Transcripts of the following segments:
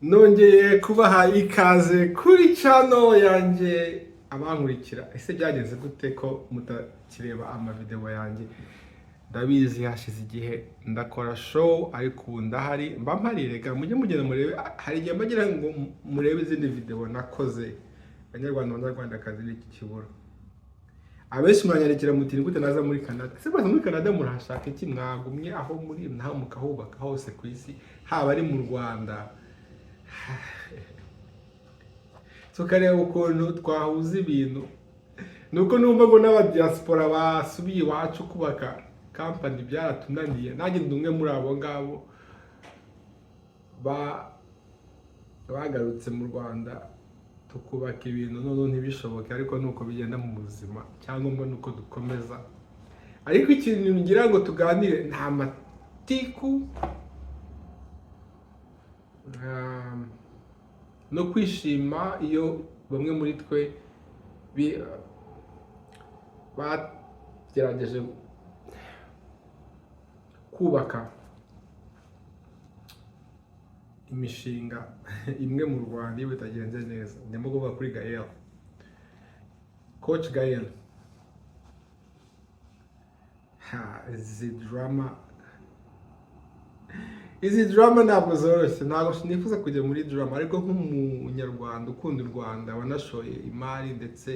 nongeye kubaha ikaze kuri channel yanjye abankurikira. Ese byagenze gute ko mutakireba amavideo yanjye? Ndabizi hashize igihe ndakora show ariko ubu ndahari mba mpari, reka mujye mugenda murebe. Hari igihe mbagira ngo murebe izindi video nakoze. Banyarwanda banyarwandakazi n'iki kibura, abenshi mwanyandikira muti ni gute naza muri Canada. Ese baza muri Canada murashaka iki? Mwagumye aho muri naho mukahubaka hose ku isi, haba ari mu Rwanda. Tukareba ukuntu twahuza ibintu. Nuko numva ngo n'abadiaspora basubiye iwacu kubaka company byaratunaniye. Nanjye ndi umwe muri abo ngabo bagarutse mu Rwanda tukubaka ibintu none ntibishoboke, ariko nuko bigenda mu buzima, cyangwa nuko dukomeza. Ariko ikintu ngira ngo tuganire nta matiku no kwishima iyo bamwe muri twe bagerageje kubaka imishinga imwe mu Rwanda iyo bitagenze neza. Ndimo kuvuga kuri Gael, Coach Gael. Izi drama ntabwo zoroshye, ntabwo nifuza kujya muri drama, ariko nk'umunyarwanda ukunda u Rwanda wanashoye imari ndetse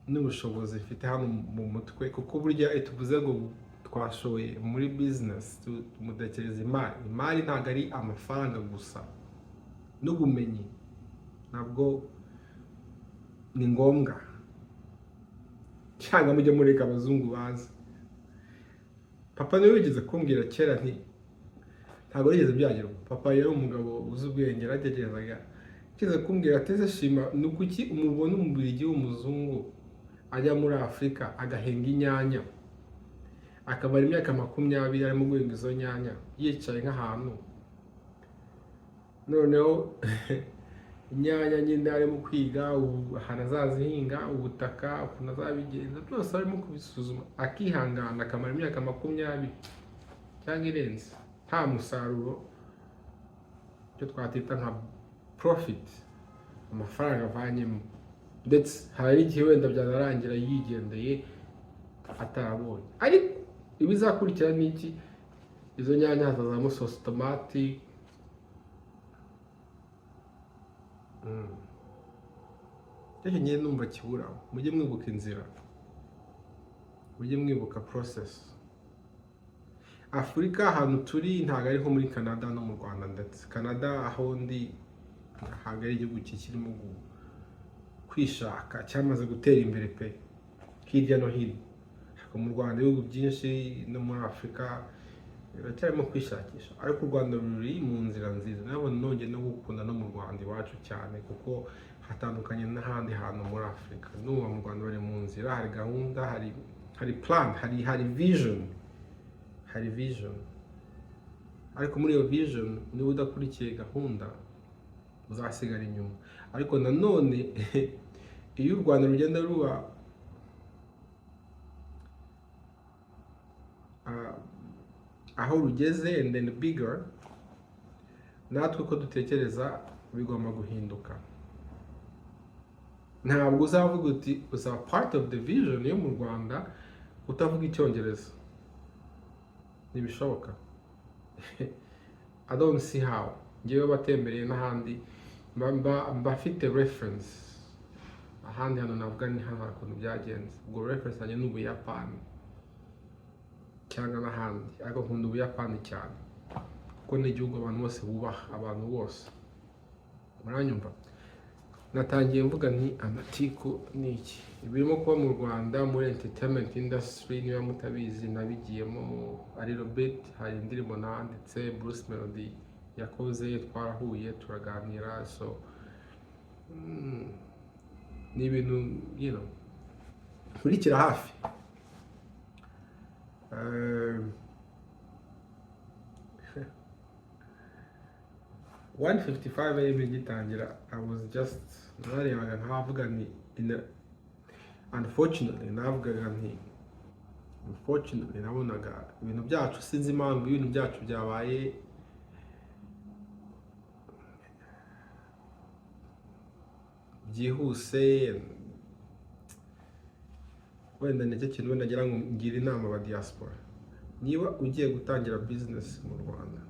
n'ubushobozi mfite hano mu mutwe, kuko burya tuvuze ngo twashoye muri business tumutekereza imari ntabwo ari amafaranga gusa, n'ubumenyi nabwo ni ngombwa. Cyangwa mujye mureka abazungu bazi. Papa niwe wigeze kumbwira kera nti ntabwo yigeze byagerwa. Papa yari umugabo uzi ubwenge, yaratekerezaga. Kize kumbwira ati ese shima ni kuki umubona umubirigi w'umuzungu ajya muri Afurika agahenga inyanya, akabara imyaka 20 arimo guhinga izo nyanya yicaye nk'ahantu, noneho inyanya nyine arimo kwiga ahantu azazihinga, ubutaka ukuntu azabigenza byose arimo kubisuzuma, akihangana akamara imyaka 20 cyangwa irenze nta musaruro, cyo twatita nka profit, amafaranga avanyemo. Ndetse hari igihe wenda byanarangira yigendeye atarabonye. Ariko ibizakurikira ni iki? Izo nyanya hazazamo sauce tomate, cyo nyine numva kibura. Mujye mwibuka inzira, mujye mwibuka process. Afurika ahantu turi ntabwo ari nko muri Canada no mu Rwanda. Ndetse Canada aho ndi ntabwo ari igihugu kirimo kwishaka, cyamaze gutera imbere pe hirya no hino. Mu Rwanda ibihugu byinshi no muri Afurika biracyarimo kwishakisha, ariko u Rwanda ruri mu nzira nziza. Nabona nongeye no gukunda no mu Rwanda iwacu cyane, kuko hatandukanye n'ahandi hantu muri Afurika. N'ubu mu Rwanda bari mu nzira, hari gahunda, hari plan, hari vision. Ariko muri iyo vision niba udakurikiye gahunda uzasigara inyuma. Ariko nanone iyo u Rwanda rugenda ruba aho rugeze and then bigger, natwe ko dutekereza bigomba guhinduka. Ntabwo uzavuga uti uzaba part of the vision yo mu Rwanda utavuga Icyongereza, ntibishoboka. I don't see how. Ngewe batembereye n'ahandi mbafite reference, ahandi hano navuga ni hano ukuntu byagenze. Ubwo reference yanjye ni Ubuyapani cyangwa n'ahandi, ariko nkunda Ubuyapani cyane kuko ni igihugu abantu bose bubaha, abantu bose. Muranyumva? Natangiye mvuga nti amatiku ni iki birimo kuba mu Rwanda muri entertainment industry. Niba mutabizi nabigiyemo a little bit. Hari indirimbo nanditse Bruce Melody yakoze, twarahuye turaganira, so ni ibintu nkurikira hafi. 1:55 AM gitangira, I was just narebaga nkavuga ni unfortunately nabonaga ibintu byacu, sinzi impamvu ibintu byacu byabaye byihuse. Wenda nicyo kintu wenda ngira ngo ngira inama aba diaspora, niba ugiye gutangira business mu Rwanda,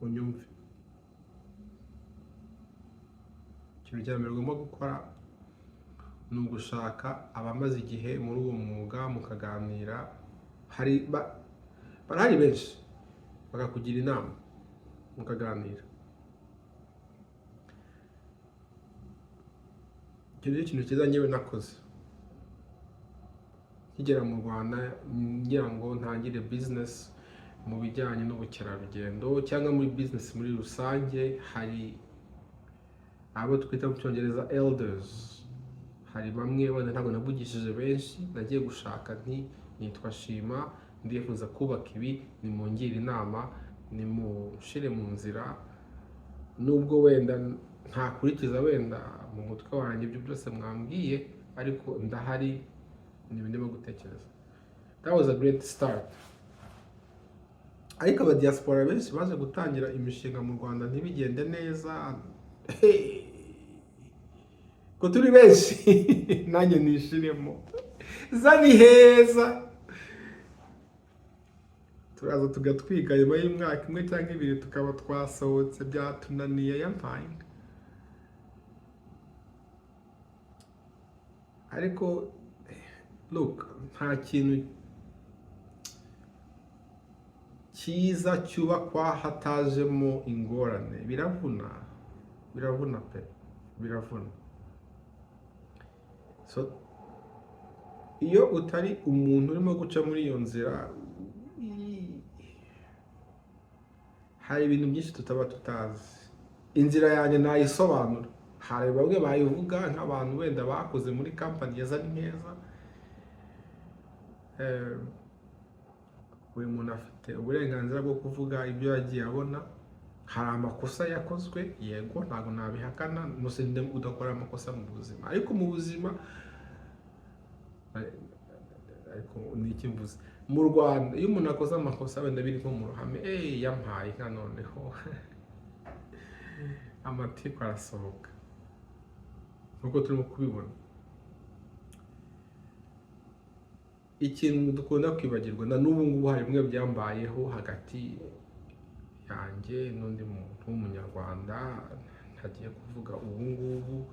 unyumve, ikintu cya mbere ugomba gukora ni ugushaka abamaze igihe muri uwo mwuga mukaganira. Barahari benshi bakakugira inama mukaganira. Icyo ni ikintu cyiza njyewe nakoze nkigera mu Rwanda, ngira ngo ntangire business mu bijyanye n'ubukerarugendo cyangwa muri business muri rusange. Hari abo twita mu Cyongereza elders, hari bamwe wenda ntabwo navugishije benshi, nagiye gushaka nitwa Shima, ndifuza kubaka ibi, nimungire inama, nimushire mu nzira. Nubwo wenda ntakurikiza wenda mu mutwe wanjye ibyo byose mwambwiye, ariko ndahari, ni ndimo gutekereza. That was a great start. Ariko aba diaspora benshi baje gutangira imishinga mu Rwanda ntibigende neza. Ko turi benshi nanjye nishiremo, zani heza, turaza tugatwika nyuma y'umwaka umwe cyangwa ibiri tukaba twasohotse byatunaniye yampaye. Ariko look, nta kintu cyiza cyubakwa hatajemo ingorane. Biravuna pe, biravuna. So iyo utari umuntu urimo guca muri iyo nzira, hari ibintu byinshi tutaba tutazi. Inzira yanjye nayisobanura, hari bamwe bayivuga nk'abantu wenda bakoze muri company ya Zani Neza. Buri muntu afite uburenganzira bwo kuvuga ibyo yagiye abona. Hari amakosa yakozwe, yego, ntabwo nabihakana, nusinde udakora amakosa mu buzima. Ariko mu buzima, ariko ni iki mvuze, mu Rwanda iyo umuntu akoze amakosa wenda biri nko mu ruhame, yampaye nka noneho amatiku arasohoka nkuko turimo kubibona. Ikintu dukunda kwibagirwa, na n'ubu ngubu hari bimwe byambayeho hagati yanjye n'undi muntu w'umunyarwanda ntagiye kuvuga ubu ngubu.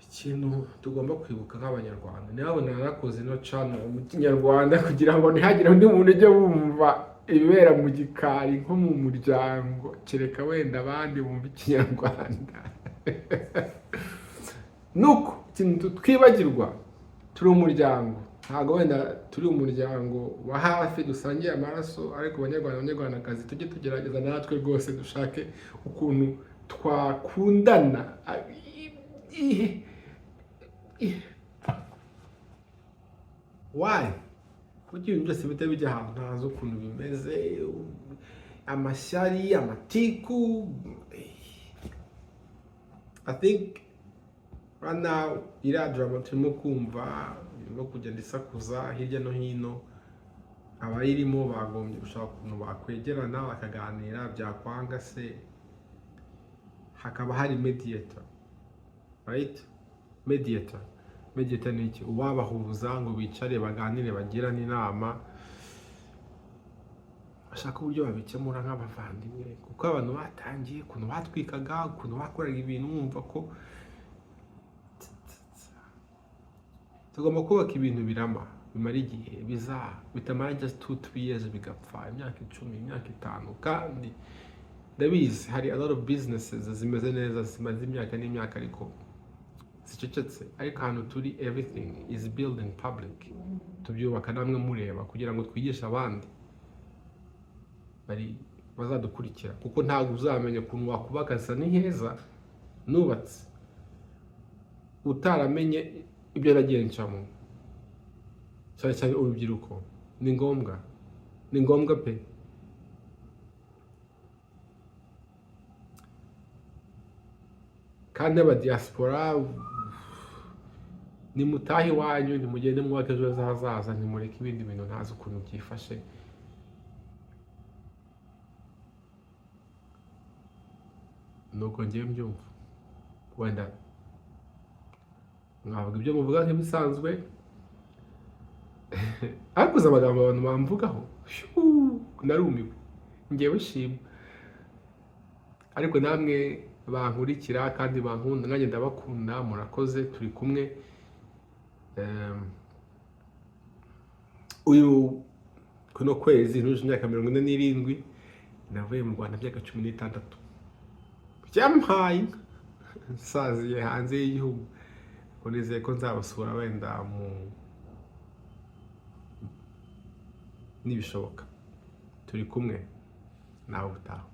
Ikintu tugomba kwibuka nk'abanyarwanda, niba narakoze no channel mu Kinyarwanda kugira ngo ntihagire undi muntu ujye wumva ibibera mu gikari nko mu muryango, kereka wenda abandi bumva Ikinyarwanda. Nuko ikintu twibagirwa, turi umuryango, ntabwo wenda turi umuryango wa hafi dusangiye amaraso, ariko abanyarwandakazi tujye tugerageza natwe rwose dushake ukuntu twakundana. Why? Kuko ibintu byose bihita bijya ahantu ntazi ukuntu bimeze, amashyari, amatiku. I think right now iriya drama turimo kumva irimo kugenda isakuza hirya no hino. Abayirimo bagombye gushaka ukuntu bakwegerana bakaganira, byakwanga se hakaba hari mediator, right? Mediator ni iki? Uwabahuza ngo bicare baganire, bagirane inama, bashaka uburyo babikemura nk'abavandimwe. Kuko abantu batangiye ukuntu batwikaga, ukuntu bakoraga ibintu, mwumva ko tugomba kubaka ibintu birama, bimara igihe, bitamara just 2-3 years bigapfa, imyaka 10, imyaka 5. Kandi ndabizi hari a lot of businesses zimeze neza zimaze imyaka n'imyaka ariko zicecetse. Ariko ahantu turi, everything is built in public. Tubyubaka namwe mureba kugira ngo twigishe abandi bari bazadukurikira, kuko ntabwo uzamenya ukuntu wakubaka zisa n'iheza nubatse utaramenye ibyo nagiye ncamo. Cyane urubyiruko ni ngombwa pe. Kandi aba diaspora ni mutahi wanyu, ni mugende mwubake ejo hazaza, ntimureke ibindi bintu ntazi ukuntu byifashe. Nuko ngiye mbyumva. wenda mwavuga ibyo muvuga nk'ibisanzwe ariko uzi amagambo abantu bamvugaho narumiwe ngewe shima, ariko namwe bankurikira kandi bankunda nanjye ndabakunda, murakoze, turi kumwe. Uyu kuno kwezi nuje imyaka 47 navuye mu Rwanda myaka 16 byampaye nsaziye hanze y'igihugu, nizeye ko nzabasura wenda nibishoboka. Turi kumwe nawe utaha.